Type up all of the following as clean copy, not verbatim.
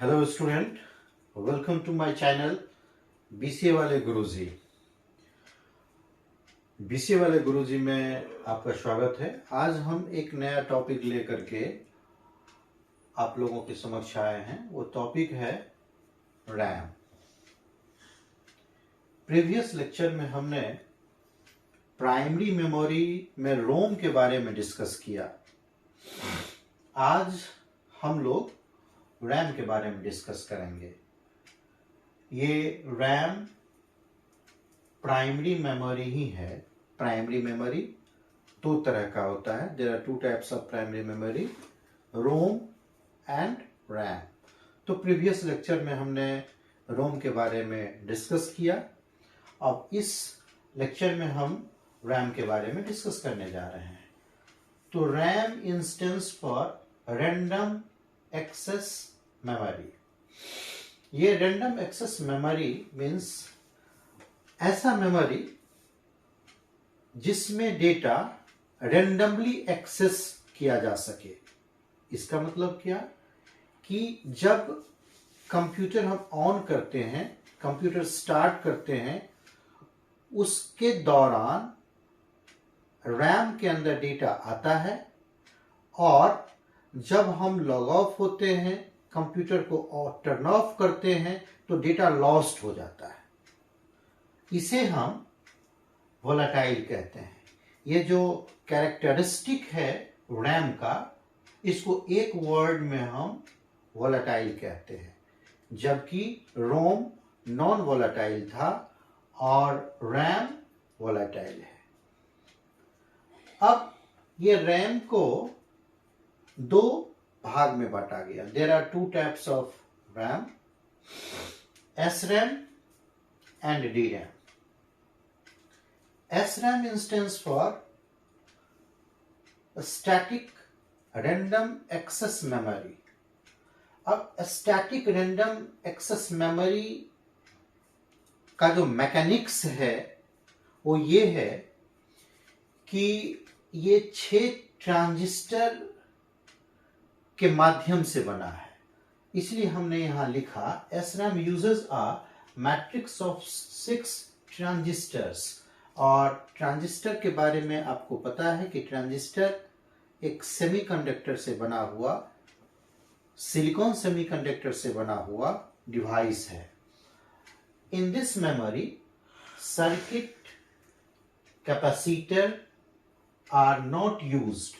Hello student, welcome to my channel BCA वाले Guruji. BCA वाले गुरुजी में आपका स्वागत है। आज हम एक नया टॉपिक लेकर के आप लोगों के समक्ष आए हैं। वो टॉपिक है रैम। प्रीवियस लेक्चर में हमने प्राइमरी मेमोरी में रोम के बारे में डिस्कस किया। आज हम लोग रैम के बारे में डिस्कस करेंगे। ये रैम प्राइमरी मेमोरी ही है। प्राइमरी मेमोरी दो तरह का होता है। There are two types of primary memory, ROM and RAM. तो प्रीवियस लेक्चर में हमने रोम के बारे में डिस्कस किया। अब इस लेक्चर में हम रैम के बारे में डिस्कस करने जा रहे हैं। तो RAM instance for random access memory. ये रैंडम एक्सेस मेमोरी मीन्स ऐसा मेमोरी जिसमें डेटा रैंडमली एक्सेस किया जा सके। इसका मतलब क्या कि जब कंप्यूटर हम ऑन करते हैं, कंप्यूटर स्टार्ट करते हैं, उसके दौरान रैम के अंदर डेटा आता है और जब हम लॉग ऑफ होते हैं, कंप्यूटर को टर्न ऑफ करते हैं, तो डेटा लॉस्ट हो जाता है। इसे हम वोलेटाइल कहते हैं। ये जो कैरेक्टरिस्टिक है रैम का, इसको एक वर्ड में हम वोलेटाइल कहते हैं, जबकि रोम नॉन वोलेटाइल था और रैम वोलेटाइल है। अब ये रैम को दो भाग में बांटा गया। There are two types of RAM, SRAM and DRAM। SRAM instance for static random access memory. अब स्टैटिक रैंडम एक्सेस मेमोरी का जो मैकेनिक्स है वो ये है कि ये 6 ट्रांजिस्टर के माध्यम से बना है। इसलिए हमने यहां लिखा SRAM uses a matrix of 6 transistors. और ट्रांजिस्टर के बारे में आपको पता है कि ट्रांजिस्टर एक सेमीकंडक्टर से बना हुआ, सिलिकॉन सेमीकंडक्टर से बना हुआ डिवाइस है। In this memory circuit capacitor are not used.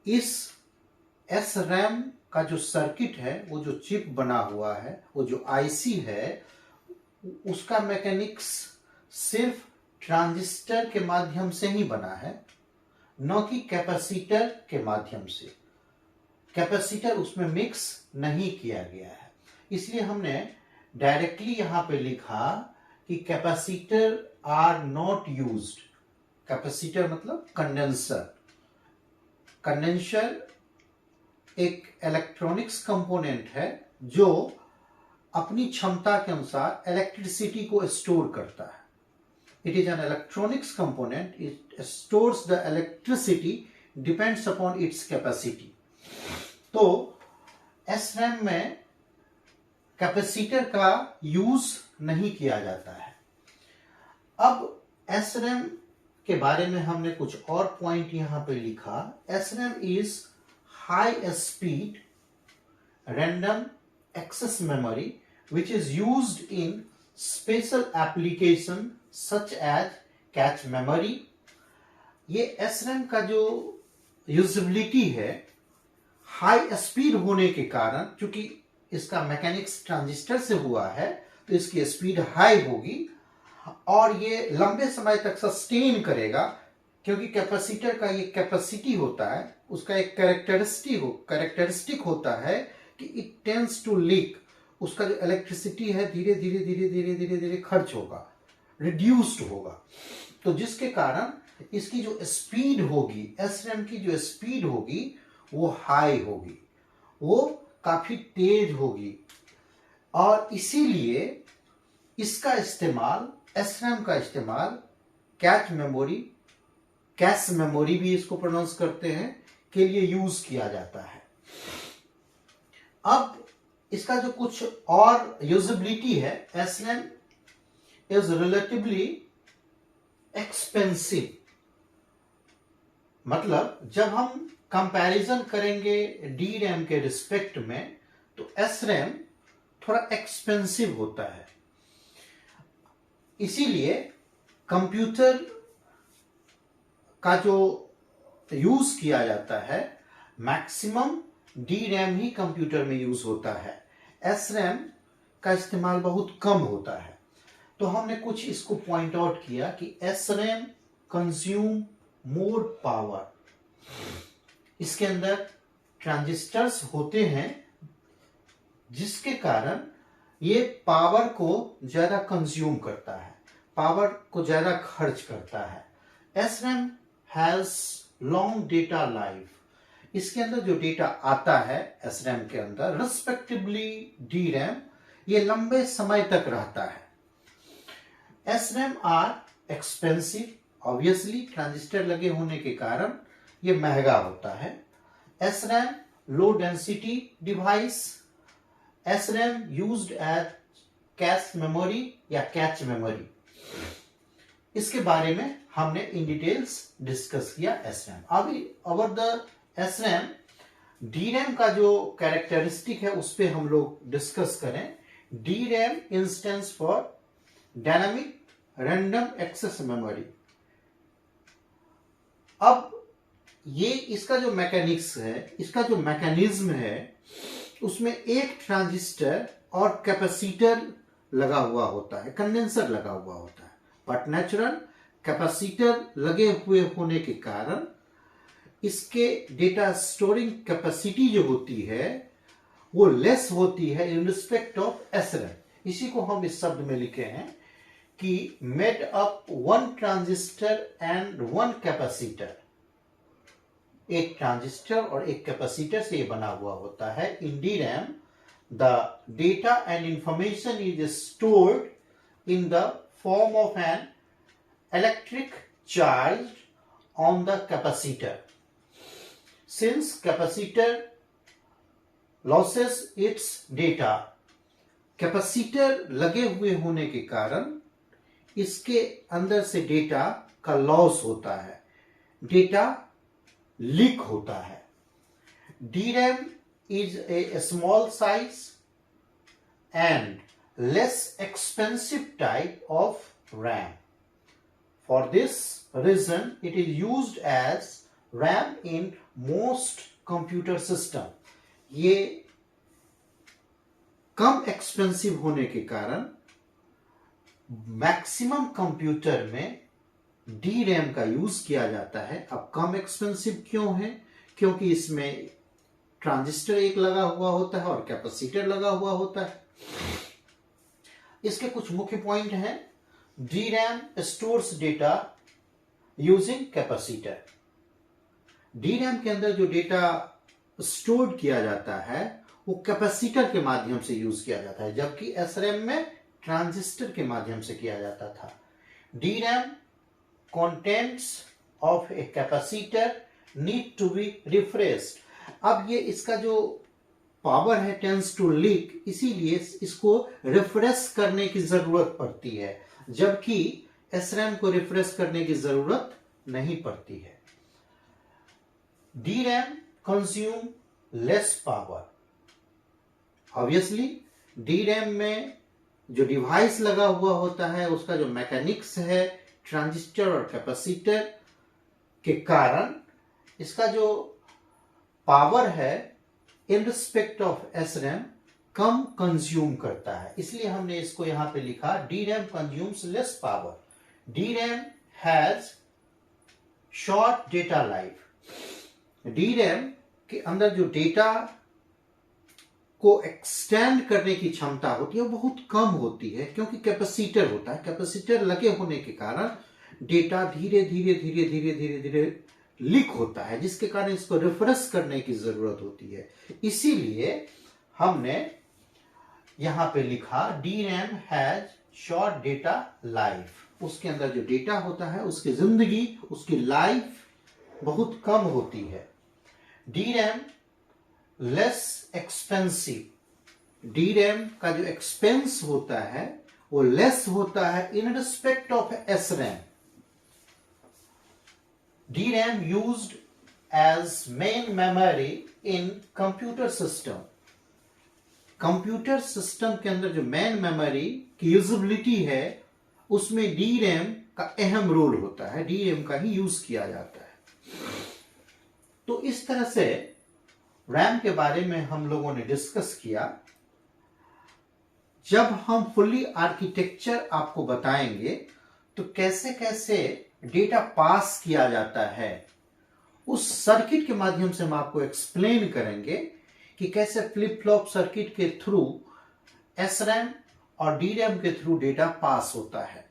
इस SRAM का जो सर्किट है, वो जो चिप बना हुआ है, वो जो IC है, उसका मैकेनिक्स सिर्फ ट्रांजिस्टर के माध्यम से ही बना है, न कि कैपेसिटर के माध्यम से। कैपेसिटर उसमें मिक्स नहीं किया गया है। इसलिए हमने डायरेक्टली यहां पे लिखा कि capacitor are not used. Capacitor मतलब कंडेंसर। कंडेंसर एक इलेक्ट्रॉनिक्स कंपोनेंट है जो अपनी क्षमता के अनुसार इलेक्ट्रिसिटी को स्टोर करता है। It is an electronics component, it stores the electricity, depends upon its capacity. तो SRAM में कैपेसिटर का यूज नहीं किया जाता है। अब SRAM के बारे में हमने कुछ और पॉइंट यहां पे लिखा। SRAM is high speed random access memory which is used in special application such as cache memory। ये SRAM का जो यूजेबिलिटी है, हाई स्पीड होने के कारण, क्योंकि इसका मैकेनिक्स ट्रांजिस्टर से हुआ है तो इसकी स्पीड हाई होगी और ये लंबे समय तक सस्टेन करेगा, क्योंकि कैपेसिटर का ये कैपेसिटी होता है, उसका एक कैरेक्टरिस्टिक होता है कि इट टेंड्स टू लीक। उसका जो इलेक्ट्रिसिटी है धीरे धीरे धीरे धीरे धीरे धीरे खर्च होगा, रिड्यूस्ड होगा। तो जिसके कारण इसकी जो स्पीड होगी, SRAM की जो स्पीड होगी वो हाई होगी, वो काफी तेज होगी। और इसीलिए इसका इस्तेमाल, SRAM का इस्तेमाल कैश मेमोरी भी इसको प्रोनाउंस करते हैं, के लिए यूज किया जाता है। अब इसका जो कुछ और यूजेबिलिटी है, SRAM इज रिलेटिवली एक्सपेंसिव। मतलब जब हम कंपैरिजन करेंगे DRAM के रिस्पेक्ट में तो SRAM थोड़ा एक्सपेंसिव होता है। इसीलिए कंप्यूटर का जो यूज किया जाता है मैक्सिमम DRAM ही कंप्यूटर में यूज होता है, SRAM का इस्तेमाल बहुत कम होता है। तो हमने कुछ इसको पॉइंट आउट किया कि SRAM कंज्यूम मोर पावर। इसके अंदर ट्रांजिस्टर्स होते हैं जिसके कारण ये पावर को ज्यादा कंज्यूम करता है, पावर को ज्यादा खर्च करता है। SRAM has long data life. इसके अंदर जो डेटा आता है SRAM के अंदर रिस्पेक्टिवली DRAM, ये लंबे समय तक रहता है। SRAM are expensive, obviously transistor लगे होने के कारण ये महंगा होता है। SRAM low density device, SRAM used as cache memory या कैच मेमोरी। इसके बारे में हमने इन डिटेल्स डिस्कस किया SRAM। अभी ओवर द SRAM DRAM का जो कैरेक्टरिस्टिक है उस पर हम लोग डिस्कस करें। DRAM instance for dynamic random access memory. अब ये इसका जो मैकेनिक्स है, इसका जो मैकेनिज्म है, उसमें एक ट्रांजिस्टर और कैपेसिटर लगा हुआ होता है, कंडेंसर लगा हुआ होता है। बट नेचुरल कैपेसिटर लगे हुए होने के कारण इसके डेटा स्टोरिंग कैपेसिटी जो होती है वो लेस होती है इन रिस्पेक्ट ऑफ SRAM। इसी को हम इस शब्द में लिखे हैं कि made up one transistor and one capacitor. एक ट्रांजिस्टर और एक कैपेसिटर से ये बना हुआ होता है। इन DRAM the data and information is stored in the form of an electric charge on the capacitor. Since capacitor losses it's data, capacitor लगे हुए होने के कारण इसके अंदर से डेटा का लॉस होता है, डेटा लीक होता है। DRAM is a small size and less expensive type of RAM. For this reason, it is used as RAM in most computer system. ये कम एक्सपेंसिव होने के कारण मैक्सिमम कंप्यूटर में DRAM का यूज किया जाता है। अब कम एक्सपेंसिव क्यों है? क्योंकि इसमें ट्रांजिस्टर एक लगा हुआ होता है और कैपेसिटर लगा हुआ होता है। इसके कुछ मुख्य पॉइंट हैं। DRAM stores data using capacitor. DRAM के अंदर जो डेटा स्टोर किया जाता है वो कैपेसिटर के माध्यम से यूज किया जाता है, जबकि SRAM में ट्रांजिस्टर के माध्यम से किया जाता था। DRAM contents of a capacitor need to be refreshed। अब ये इसका जो पावर है टेंस टू लीक, इसीलिए इसको रिफ्रेश करने की जरूरत पड़ती है, जबकि SRAM को रिफ्रेश करने की जरूरत नहीं पड़ती है। DRAM consume less power. Obviously DRAM में जो डिवाइस लगा हुआ होता है उसका जो मैकेनिक्स है ट्रांजिस्टर और कैपेसिटर के कारण इसका जो पावर है in respect of SRAM come consume करता है। इसलिए हमने इसको यहां पे लिखा DRAM consumes less power. DRAM has short data life. DRAM के अंदर जो डेटा को एक्सटेंड करने की क्षमता होती है वो बहुत कम होती है, क्योंकि कैपेसिटर होता है। कैपेसिटर लगे होने के कारण डेटा धीरे धीरे धीरे धीरे धीरे धीरे लीक होता है, जिसके कारण इसको रिफ्रेश करने की जरूरत होती है। इसीलिए हमने यहां पे लिखा DRAM has short data life. उसके अंदर जो डेटा होता है उसकी जिंदगी, उसकी लाइफ बहुत कम होती है। DRAM less expensive. D RAM का जो एक्सपेंस होता है वो लेस होता है in respect of S RAM. D RAM used as main memory in computer system. Computer system के अंदर जो मेन मेमोरी की यूजेबिलिटी है उसमें डी रैम का अहम रोल होता है, डी रैम का ही यूज किया जाता है. तो इस तरह से रैम के बारे में हम लोगों ने डिस्कस किया. जब हम फुल्ली आर्किटेक्चर आपको बताएंगे तो कैसे कैसे डेटा पास किया जाता है उस सर्किट के माध्यम से हम आपको एक्सप्लेन करेंगे कि कैसे फ्लिप फ्लॉप सर्किट के थ्रू एस रैम और डी रैम के थ्रू डेटा पास होता है.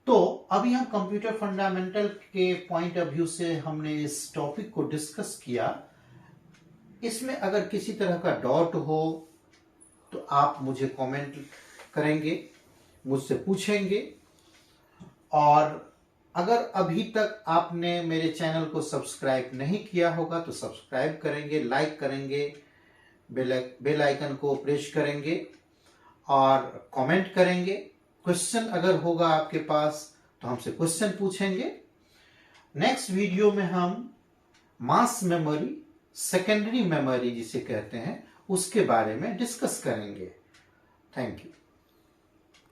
तो अभी हम कंप्यूटर फंडामेंटल के पॉइंट ऑफ व्यू से हमने इस टॉपिक को डिस्कस किया. इसमें अगर किसी तरह का डाउट हो तो आप मुझे कमेंट करेंगे, मुझसे पूछेंगे. और अगर अभी तक आपने मेरे चैनल को सब्सक्राइब नहीं किया होगा तो सब्सक्राइब करेंगे, लाइक करेंगे, बेल आइकन को प्रेस करेंगे और कमेंट करेंगे. क्वेश्चन अगर होगा आपके पास तो हमसे क्वेश्चन पूछेंगे. नेक्स्ट वीडियो में हम मास मेमोरी, सेकेंडरी मेमोरी जिसे कहते हैं, उसके बारे में डिस्कस करेंगे. Thank you.